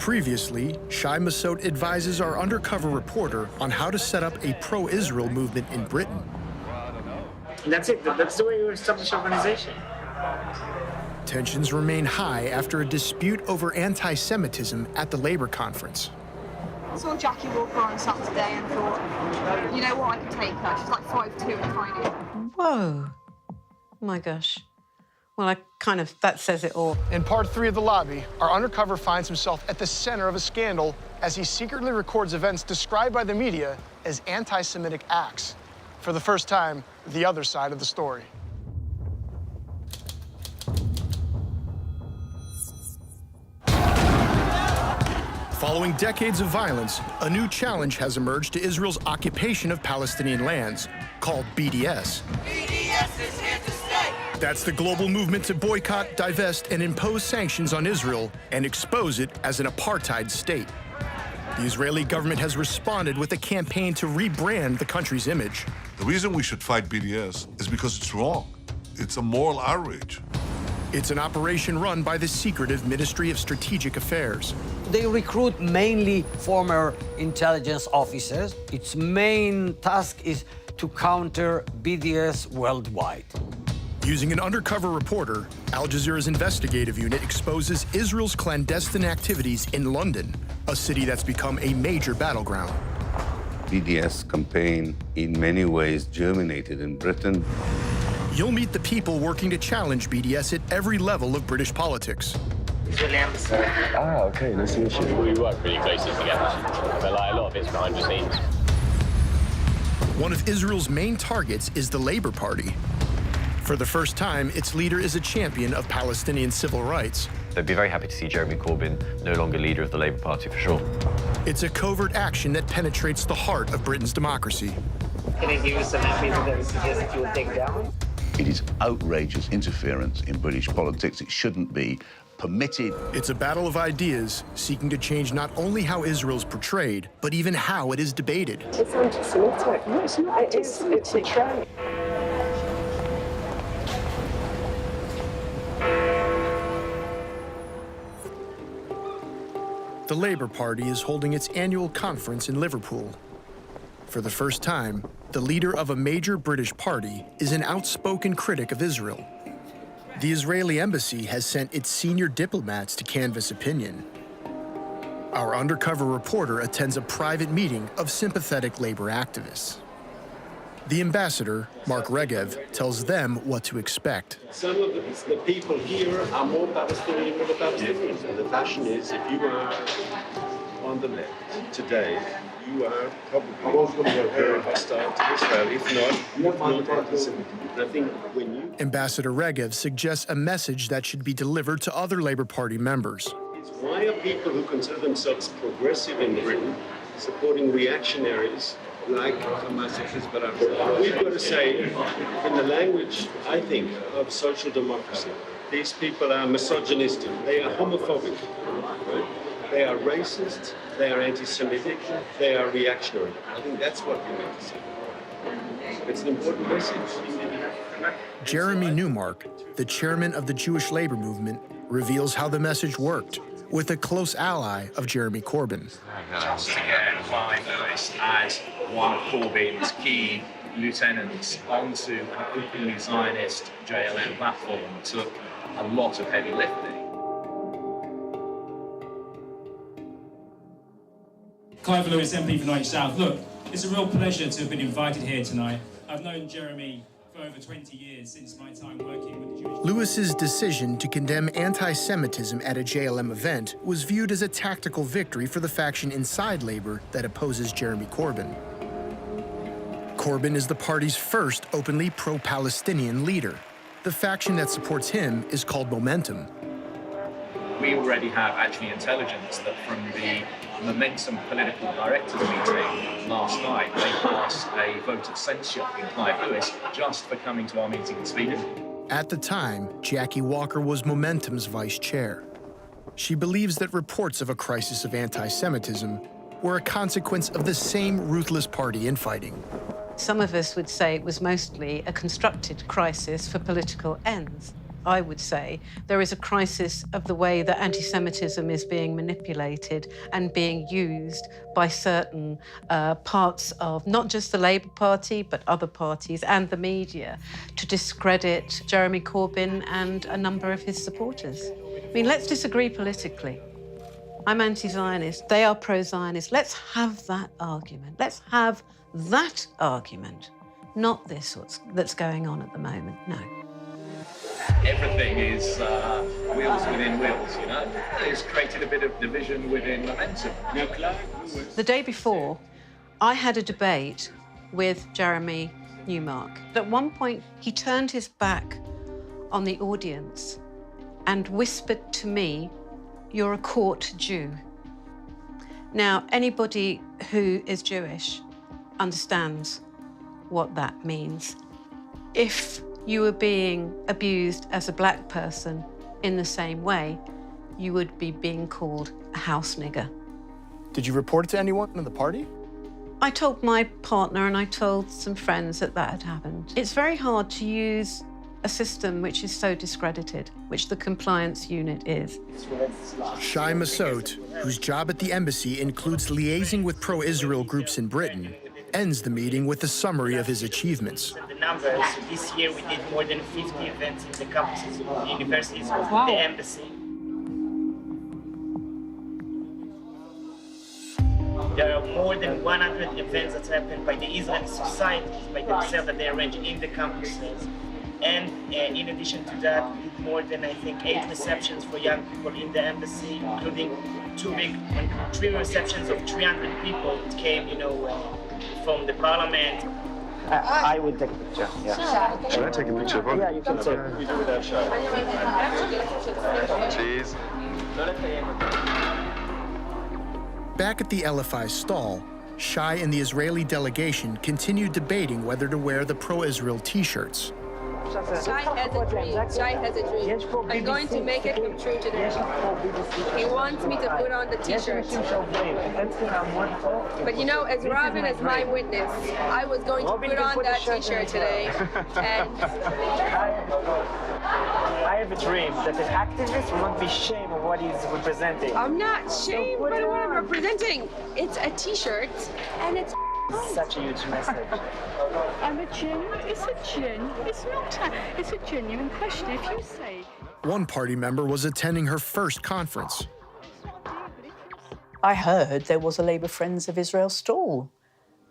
Previously, Shai Massoud advises our undercover reporter on how to set up a pro-Israel movement in Britain. And that's it. That's the way you establish organization. Tensions remain high after a dispute over anti-Semitism at the Labour conference. I saw Jackie Walker on Saturday and thought, you know what, I can take her. She's like 5'2" and tiny. Whoa. Oh my gosh. Well, that says it all. In part 3 of the lobby, our undercover finds himself at the center of a scandal as he secretly records events described by the media as anti-Semitic acts. For the first time, the other side of the story. Following decades of violence, a new challenge has emerged to Israel's occupation of Palestinian lands, called BDS. BDS is here to stay! That's the global movement to boycott, divest, and impose sanctions on Israel and expose it as an apartheid state. The Israeli government has responded with a campaign to rebrand the country's image. The reason we should fight BDS is because it's wrong. It's a moral outrage. It's an operation run by the secretive Ministry of Strategic Affairs. They recruit mainly former intelligence officers. Its main task is to counter BDS worldwide. Using an undercover reporter, Al Jazeera's investigative unit exposes Israel's clandestine activities in London, a city that's become a major battleground. BDS campaign in many ways germinated in Britain. You'll meet the people working to challenge BDS at every level of British politics. Israeli embassy. Ah, okay, nice to meet you. We work really closely together, but a lot of it's behind the scenes. One of Israel's main targets is the Labour Party. For the first time, its leader is a champion of Palestinian civil rights. They'd be very happy to see Jeremy Corbyn no longer leader of the Labour Party, for sure. It's a covert action that penetrates the heart of Britain's democracy. Can I give you some MPs that you suggest that you would take down? It is outrageous interference in British politics. It shouldn't be permitted. It's a battle of ideas seeking to change not only how Israel's portrayed, but even how it is debated. It's anti-Semitic. No, it's not. It's a trend. The Labour Party is holding its annual conference in Liverpool. For the first time, the leader of a major British party is an outspoken critic of Israel. The Israeli embassy has sent its senior diplomats to canvass opinion. Our undercover reporter attends a private meeting of sympathetic labor activists. The ambassador, Mark Regev, tells them what to expect. Some of the people here are more Palestinian than the Palestinians. And the fashion is, if you are on the left today, you are probably very hostile to Israel. If not anti-Semitic. I think when you... Ambassador Regev suggests a message that should be delivered to other Labour Party members. Why are people who consider themselves progressive in Britain supporting reactionaries like Hamas and Hezbollah? We've got to say, in the language, I think, of social democracy, these people are misogynistic, they are homophobic, right? They are racist, they are anti-Semitic, they are reactionary. I think that's what we need to say. It's an important message. Jeremy Newmark, the chairman of the Jewish labor movement, reveals how the message worked with a close ally of Jeremy Corbyn. To get Clive Lewis as one of Corbyn's key lieutenants onto an openly Zionist JLM platform took a lot of heavy lifting. Clive Lewis, MP for Norwich South. Look, it's a real pleasure to have been invited here tonight. I've known Jeremy for over 20 years, since my time working with the Jewish... Lewis's decision to condemn anti-Semitism at a JLM event was viewed as a tactical victory for the faction inside Labour that opposes Jeremy Corbyn. Corbyn is the party's first openly pro-Palestinian leader. The faction that supports him is called Momentum. We already have actually intelligence that from the Momentum political directors meeting last night, they passed a vote of censure in Clive Lewis just for coming to our meeting in Sweden. At the time, Jackie Walker was Momentum's vice chair. She believes that reports of a crisis of anti-Semitism were a consequence of the same ruthless party infighting. Some of us would say it was mostly a constructed crisis for political ends. I would say, there is a crisis of the way that anti-Semitism is being manipulated and being used by certain parts of not just the Labour Party, but other parties and the media to discredit Jeremy Corbyn and a number of his supporters. I mean, let's disagree politically. I'm anti-Zionist, they are pro-Zionist. Let's have that argument. Let's have that argument, not this that's going on at the moment, no. Everything is wheels within wheels, you know? It's created a bit of division within momentum. The day before, I had a debate with Jeremy Newmark. At one point, he turned his back on the audience and whispered to me, "You're a court Jew." Now, anybody who is Jewish understands what that means. If you were being abused as a black person in the same way, you would be being called a house nigger. Did you report it to anyone in the party? I told my partner and I told some friends that had happened. It's very hard to use a system which is so discredited, which the compliance unit is. Shai Massoud, whose job at the embassy includes liaising with pro-Israel groups in Britain, ends the meeting with a summary of his achievements. The numbers, this year we did more than 50 events in the campuses of the universities of the embassy. There are more than 100 events that happen by the Israeli societies, by themselves, that they arrange in the campuses. And in addition to that, we did more than, I think, 8 receptions for young people in the embassy, including 3 receptions of 300 people that came, from the parliament. I will take a picture. Yeah. Should I take a picture of it? Yeah, you can take. Cheese. Back at the LFI stall, Shai and the Israeli delegation continued debating whether to wear the pro-Israel T-shirts. Shai has a dream. Shai has a dream. I'm going to make it come true today. He wants me to put on the T-shirt. But as Robin is my witness, I was going to put on that T-shirt today. And I have a dream that an activist will not be ashamed of what he's representing. I'm not ashamed of what I'm representing. It's a T-shirt, and it's such a huge message. It's a genuine question. If you say... One party member was attending her first conference. I heard there was a Labour Friends of Israel stall,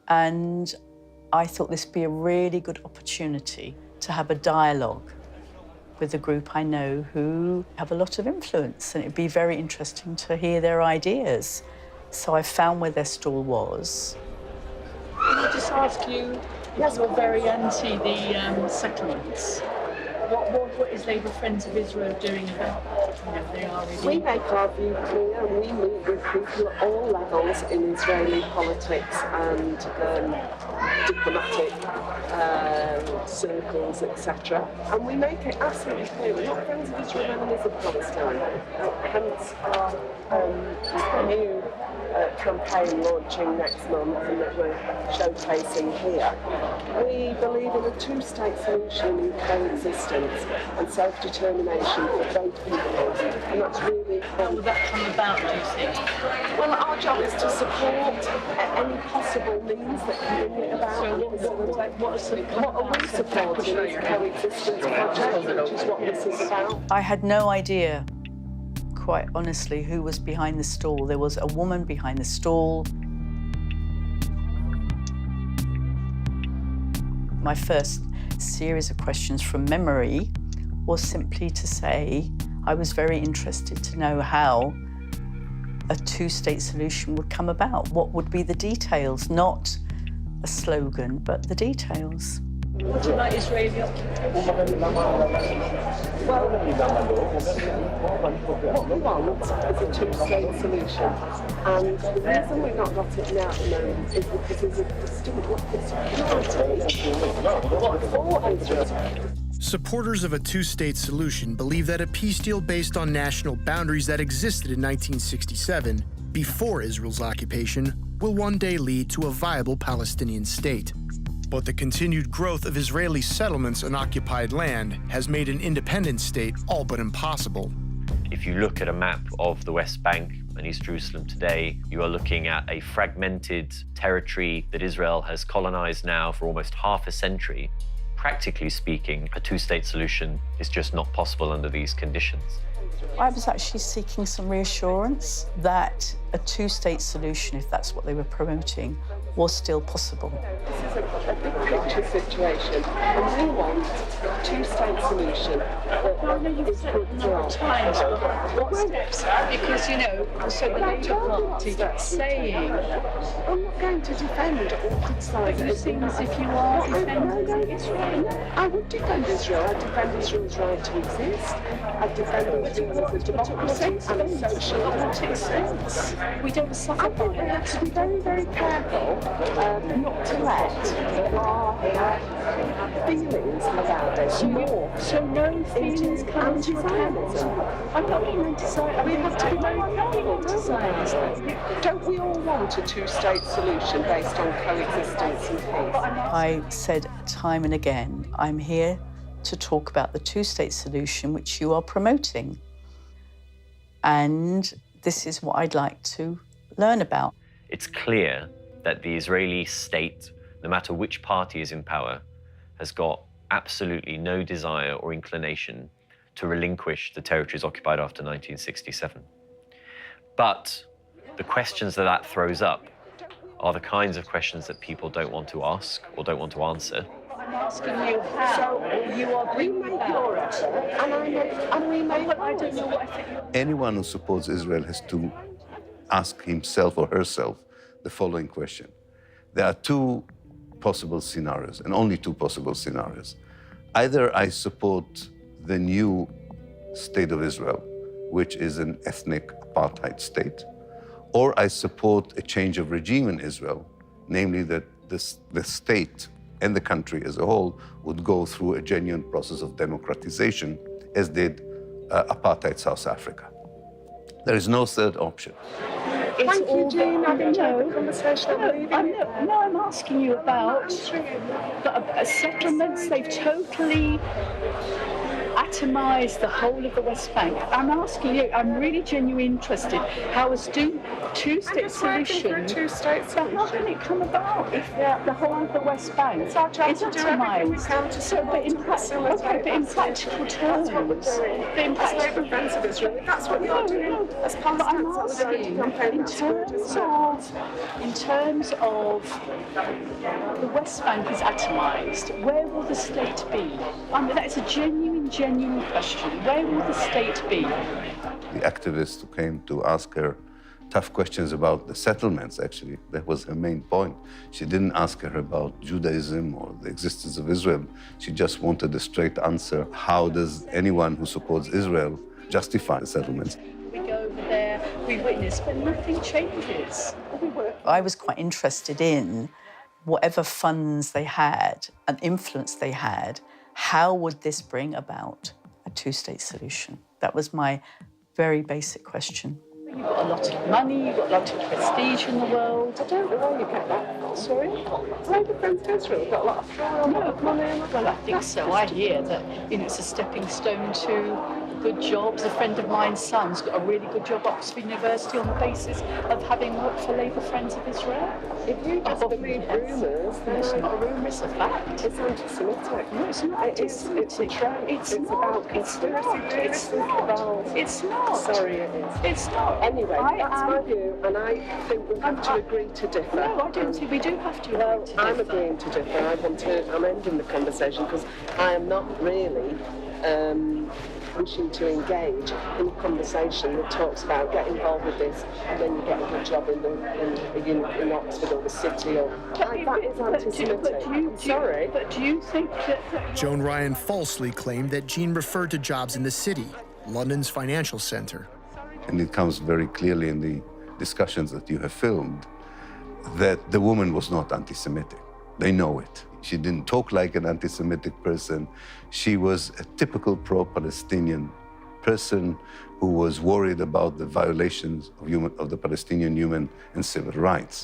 and I thought this would be a really good opportunity to have a dialogue with a group I know who have a lot of influence, and it'd be very interesting to hear their ideas. So I found where their stall was. Can I just ask you, you're very anti the settlements. What is Labour Friends of Israel doing about they are really... We make our view clear, and we meet with people at all levels in Israeli politics and diplomatic circles, etc. And we make it absolutely clear we're not friends of Israel, enemies of Palestine. Hence our new campaign launching next month and that we're showcasing here. We believe in a two-state solution in coexistence and self-determination for both people, and that's really... How will that come about, do you think? Well, our job is to support any possible means that can bring it about. So what are we supporting is coexistence project, which is what this is about. I had no idea, quite honestly, who was behind the stall. There was a woman behind the stall. My first series of questions from memory was simply to say I was very interested to know how a two-state solution would come about. What would be the details, not a slogan, but the details. Would you like Israeli occupation? Well, what we want is a two-state solution. And the reason we've not got it now at the moment is because there's a distinct lack of security for Israel. Supporters of a two-state solution believe that a peace deal based on national boundaries that existed in 1967, before Israel's occupation, will one day lead to a viable Palestinian state. But the continued growth of Israeli settlements on occupied land has made an independent state all but impossible. If you look at a map of the West Bank and East Jerusalem today, you are looking at a fragmented territory that Israel has colonized now for almost half a century. Practically speaking, a two-state solution is just not possible under these conditions. I was actually seeking some reassurance that a two-state solution, if that's what they were promoting, was still possible. This is a big picture situation, and we want a two-state solution that is good for all. Times, what steps? Because, you know, so the Labour Party saying... I'm not going to defend or criticise it. You seem as if you are defending Israel. I would defend Israel. I'd defend Israel's right to exist. I'd defend Israel as a democracy and a social sense. We don't suffer. I think we have to be very, very careful not to let our feelings about this morph. So no feelings come into anti-Zionism. I'm not being anti-Zionist. We have to be very careful, don't we all want a two-state solution based on coexistence and peace? I said time and again, I'm here to talk about the two-state solution which you are promoting. And this is what I'd like to learn about. It's clear that the Israeli state, no matter which party is in power, has got absolutely no desire or inclination to relinquish the territories occupied after 1967. But the questions that that throws up are the kinds of questions that people don't want to ask or don't want to answer. I'm asking you how you are bringing your and we make I don't know what I think. Anyone who supports Israel has to ask himself or herself the following question. There are two possible scenarios, and only two possible scenarios. Either I support the new state of Israel, which is an ethnic apartheid state, or I support a change of regime in Israel, namely that the state and the country as a whole would go through a genuine process of democratization, as did apartheid South Africa. There is no third option. Thank you, Jean. I think the conversation I'm asking you about settlements. They've totally atomised the whole of the West Bank. I'm asking you, I'm really genuinely interested, how is two-state solution, how can it come about if the whole of the West Bank is atomised? So, but in practical terms, that's what you're doing. But I'm asking, in terms of the West Bank is atomised, where will the state be? I mean, that's a genuine question. Where will the state be? The activist who came to ask her tough questions about the settlements, actually, that was her main point. She didn't ask her about Judaism or the existence of Israel. She just wanted a straight answer. How does anyone who supports Israel justify the settlements? We go over there, we witness, but nothing changes. I was quite interested in whatever funds they had and influence they had, how would this bring about a two-state solution? That was my very basic question. You've got a lot of money, you've got a lot of prestige in the world. I don't know where you get that from. Sorry? Labour friends to Israel got a lot of money. Well, I think so. I hear that it's a stepping stone to good jobs. A friend of mine's son's got a really good job at Oxford University on the basis of having worked for Labour Friends of Israel. If you just believe rumours, then it's not a rumour, it's a fact. It's anti-Semitic. No, it's not anti-Semitic. It's a trend. It's about conspiracy theories. It's not. Sorry, it is. It's not. Anyway, that's my view, and I think we have to agree to differ. No, I don't think we do have to agree to differ. I'm agreeing to differ. I'm ending the conversation because I am not really wishing to engage in a conversation that talks about get involved with this and then you get a good job in Oxford or the city or that is anti-Semitic. Sorry. But do you think that... Joan Ryan falsely claimed that Jean referred to jobs in the city, London's financial centre. And it comes very clearly in the discussions that you have filmed that the woman was not anti-Semitic. They know it. She didn't talk like an anti-Semitic person. She was a typical pro-Palestinian person who was worried about the violations of the Palestinian human and civil rights.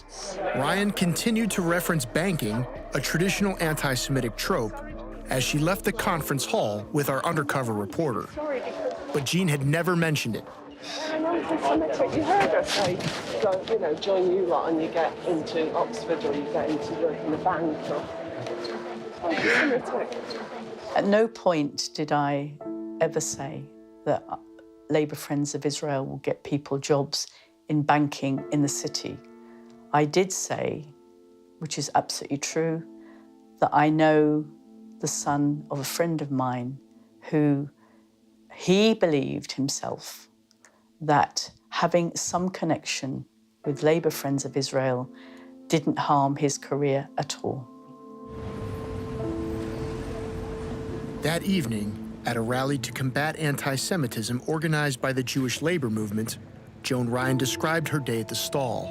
Ryan continued to reference banking, a traditional anti-Semitic trope, as she left the conference hall with our undercover reporter. But Jean had never mentioned it. I'm anti-Semitic. You heard her say, go, join you lot and you get into Oxford or you get into work in the bank. Or... Anti-Semitic. At no point did I ever say that Labour Friends of Israel will get people jobs in banking in the city. I did say, which is absolutely true, that I know the son of a friend of mine who he believed himself that having some connection with Labour Friends of Israel didn't harm his career at all. That evening, at a rally to combat anti-Semitism organized by the Jewish labor movement, Joan Ryan described her day at the stall.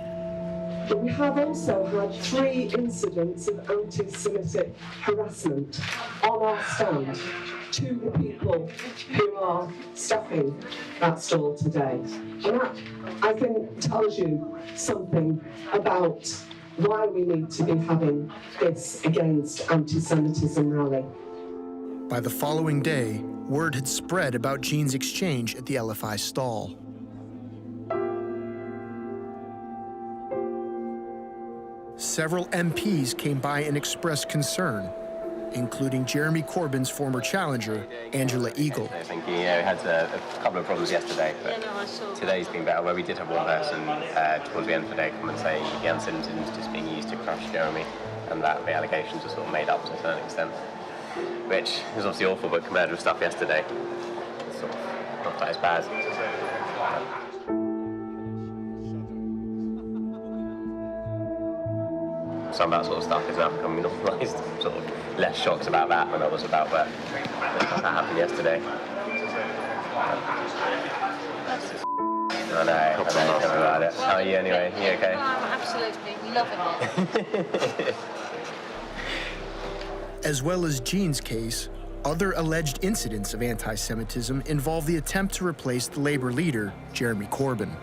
But we have also had 3 incidents of anti-Semitic harassment on our stand to the people who are staffing that stall today. And that, I think, tells you something about why we need to be having this Against Anti-Semitism rally. By the following day, word had spread about Jean's exchange at the LFI stall. Several MPs came by and expressed concern, including Jeremy Corbyn's former challenger, Angela Eagle. I think we had a couple of problems yesterday, but today's been better, where we did have one person towards the end of the day come and say the anti-Semitism is just being used to crush Jeremy, and that the allegations are sort of made up to a certain extent, which is obviously awful, but compared with stuff yesterday, it's sort of not that as bad. Some of that sort of stuff is now becoming normalised. Sort of less shocked about that than I was about that happened yesterday. I know about it. How are you anyway? You okay? I'm absolutely loving it. As well as Jean's case, other alleged incidents of anti-Semitism involve the attempt to replace the Labour leader, Jeremy Corbyn.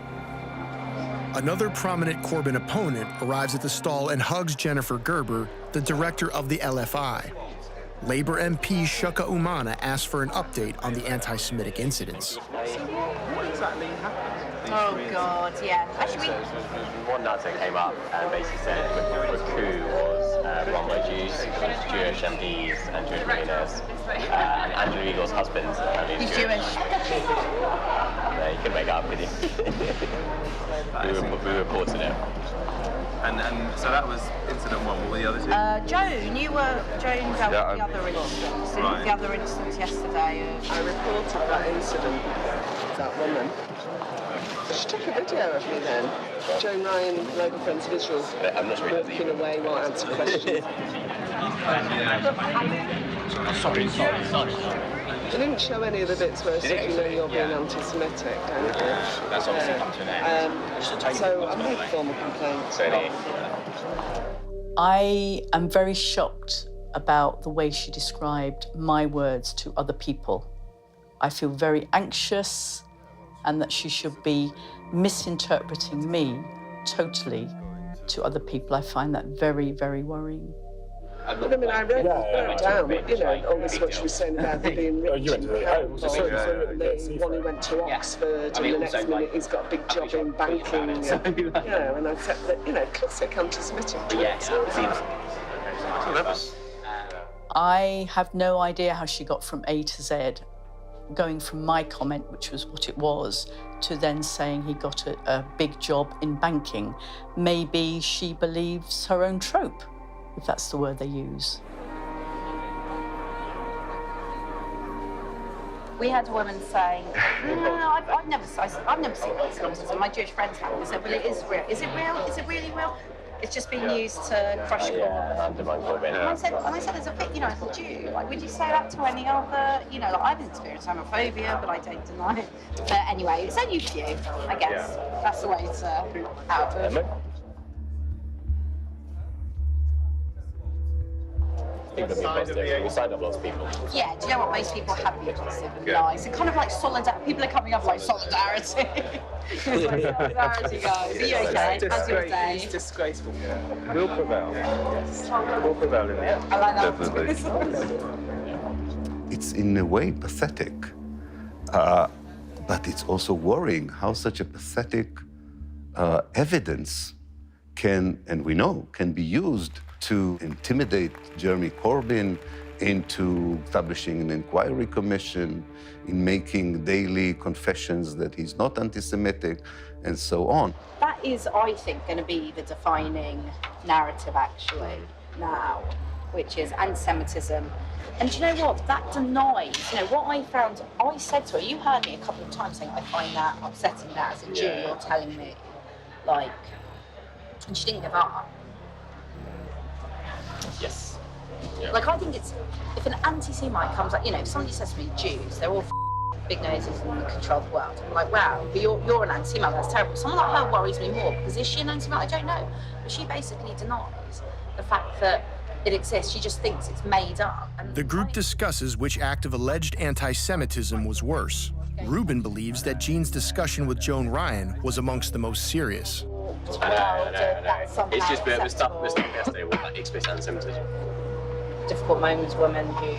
Another prominent Corbyn opponent arrives at the stall and hugs Jennifer Gerber, the director of the LFI. Labour MP Shuka Umana asks for an update on the anti-Semitic incidents. What exactly happened? Oh, God, yeah. Actually, one data came up and basically said the coup was run by Jews, Jewish MPs and Jewish millionaires. And Andrew Eagle's husband is Jewish. No, you can make it up with you. We reported it. And so that was incident 1. What were the other 2? Joan, Joan dealt with the other instance. Right. The other instance yesterday. I reported that incident, that woman. She took a video of me then. Joan Ryan, Labour Friends of Israel, I'm not sure walking away while answering questions. Sorry. They didn't show any of the bits where I said, you're being anti-Semitic, don't you? That's obviously come to an end. So I made a formal complaint. I am very shocked about the way she described my words to other people. I feel very anxious and that she should be misinterpreting me totally to other people. I find that very, very worrying. But I mean, I wrote down, all this what she was saying about the being rich and powerful, the one who went to Oxford, and the next minute he's got a big job in banking, and I said that, classic anti-Semitic. I have no idea how she got from A to Z, going from my comment, which was what it was, to then saying he got a big job in banking. Maybe she believes her own trope, if that's the word they use. We had a woman saying, no, I've never seen anti-Semitism. My Jewish friends have. We said, well, it is real. Is it real? Is it really real? It's just being used to crush Corbyn. And I said, there's a bit, as a Jew, would you say that to any other, I've experienced homophobia, but I don't deny it. But anyway, it's only a few, I guess. That's the way it's out of. people have been positive. We signed up lots of people. Yeah, do you know what? Most people have been positive and nice. It's kind of like solidarity. People are coming up like solidarity. Solidarity, guys. Are you okay? How's your day? It's disgraceful. We'll prevail. Yes. We'll prevail in the end. I like that. Definitely. It's in a way pathetic, but it's also worrying how such a pathetic evidence can, and we know, can be used to intimidate Jeremy Corbyn into establishing an inquiry commission, in making daily confessions that he's not anti-Semitic, and so on. That is, I think, going to be the defining narrative, actually, now, which is anti-Semitism. And do you know what? That denies, what I found, I said to her, you heard me a couple of times saying, I find that upsetting that as a Jew, you're telling me, and she didn't give up. Yes. Yeah. I think it's, if an anti-Semite comes up, if somebody says to me, Jews, they're all big noses and control the world. I'm like, wow, but you're an anti-Semite, that's terrible. Someone like her worries me more, because is she an anti-Semite? I don't know. But she basically denies the fact that it exists. She just thinks it's made up. And the group discusses which act of alleged anti-Semitism was worse. Rubin believes that Jean's discussion with Joan Ryan was amongst the most serious. I know. It's just the stuff yesterday was like explicit anti-Semitism. Difficult Moments woman who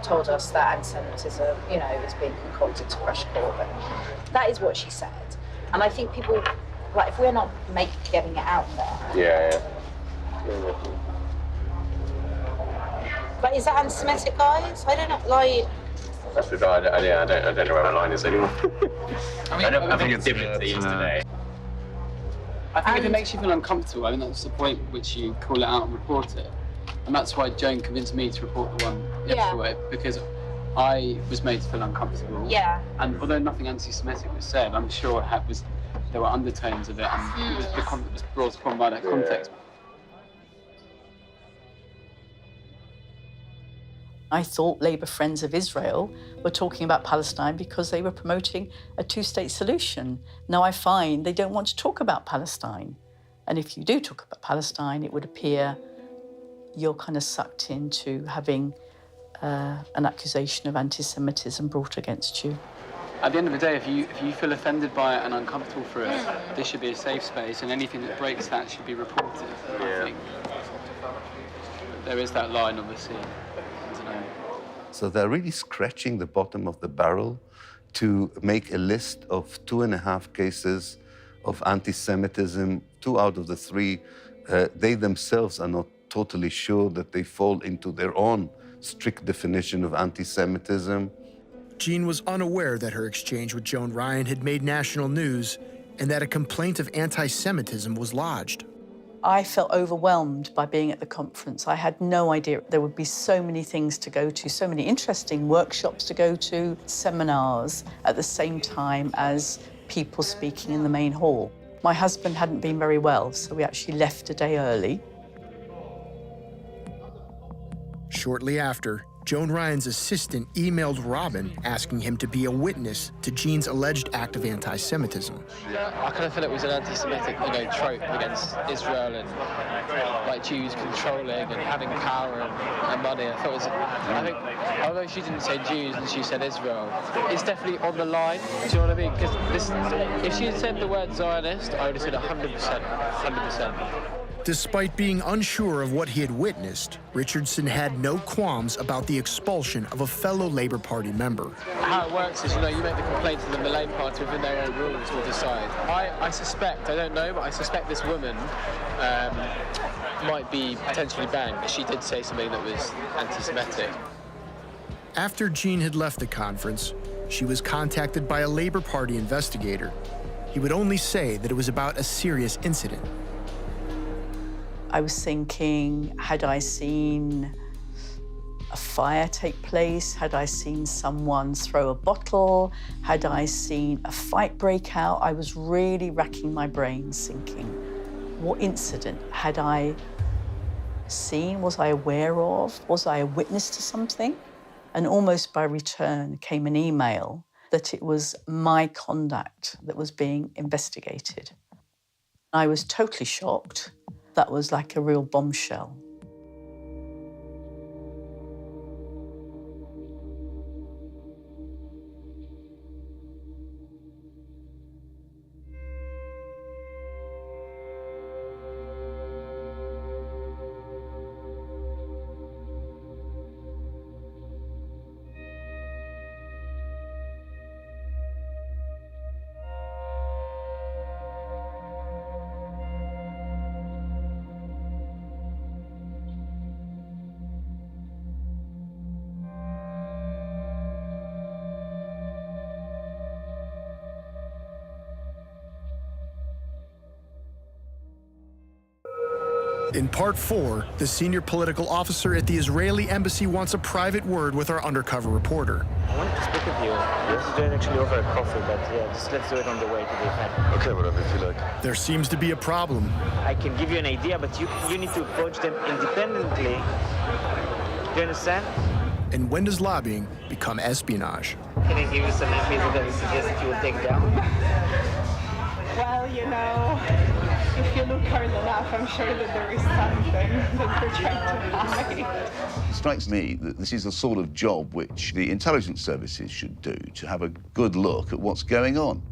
told us that anti-Semitism, is being concocted to crush Corbyn. That is what she said. And I think people, if we're not getting it out there. Yeah. But is that anti-Semitic, guys? I don't know, That's the I don't know where my line is anymore. I think it's different to yesterday. I think if it makes you feel uncomfortable, I think that's the point at which you call it out and report it. And that's why Joan convinced me to report the one yesterday, because I was made to feel uncomfortable. Yeah. And although nothing anti-Semitic was said, I'm sure there were undertones of it, and it was brought upon by that context. I thought Labour Friends of Israel were talking about Palestine because they were promoting a two-state solution. Now I find they don't want to talk about Palestine. And if you do talk about Palestine, it would appear you're kind of sucked into having an accusation of anti-Semitism brought against you. At the end of the day, if you feel offended by it and uncomfortable for it, this should be a safe space, and anything that breaks that should be reported, I think. There is that line, obviously. So they're really scratching the bottom of the barrel to make a list of 2.5 cases of anti-Semitism. 2 out of the 3, they themselves are not totally sure that they fall into their own strict definition of anti-Semitism. Jean was unaware that her exchange with Joan Ryan had made national news and that a complaint of anti-Semitism was lodged. I felt overwhelmed by being at the conference. I had no idea there would be so many things to go to, so many interesting workshops to go to, seminars at the same time as people speaking in the main hall. My husband hadn't been very well, so we actually left a day early. Shortly after, Joan Ryan's assistant emailed Robin asking him to be a witness to Jean's alleged act of anti-Semitism. I kind of feel it was an anti-Semitic, trope against Israel and Jews controlling and having power and money. I thought I think, although she didn't say Jews and she said Israel, it's definitely on the line. Do you know what I mean? Because if she had said the word Zionist, I would have said 100%. Despite being unsure of what he had witnessed, Richardson had no qualms about the expulsion of a fellow Labour Party member. How it works is, you make the complaint to the Malayan Party within their own rules will decide. I suspect, I don't know, but I suspect this woman might be potentially banned, but she did say something that was anti-Semitic. After Jean had left the conference, she was contacted by a Labour Party investigator. He would only say that it was about a serious incident. I was thinking, had I seen a fire take place? Had I seen someone throw a bottle? Had I seen a fight break out? I was really racking my brains thinking, what incident had I seen? Was I aware of? Was I a witness to something? And almost by return came an email that it was my conduct that was being investigated. I was totally shocked. That was like a real bombshell. In part 4, the senior political officer at the Israeli embassy wants a private word with our undercover reporter. I wanted to speak with you. We have to do it actually over a coffee, but yeah, just let's do it on the way to the event. Okay, whatever you feel like. There seems to be a problem. I can give you an idea, but you need to approach them independently. Do you understand? And when does lobbying become espionage? Can I give you some MPs that you suggest you will take down? Well, you know, if you look hard enough, I'm sure that there is something that they're trying to hide. It strikes me that this is the sort of job which the intelligence services should do, to have a good look at what's going on.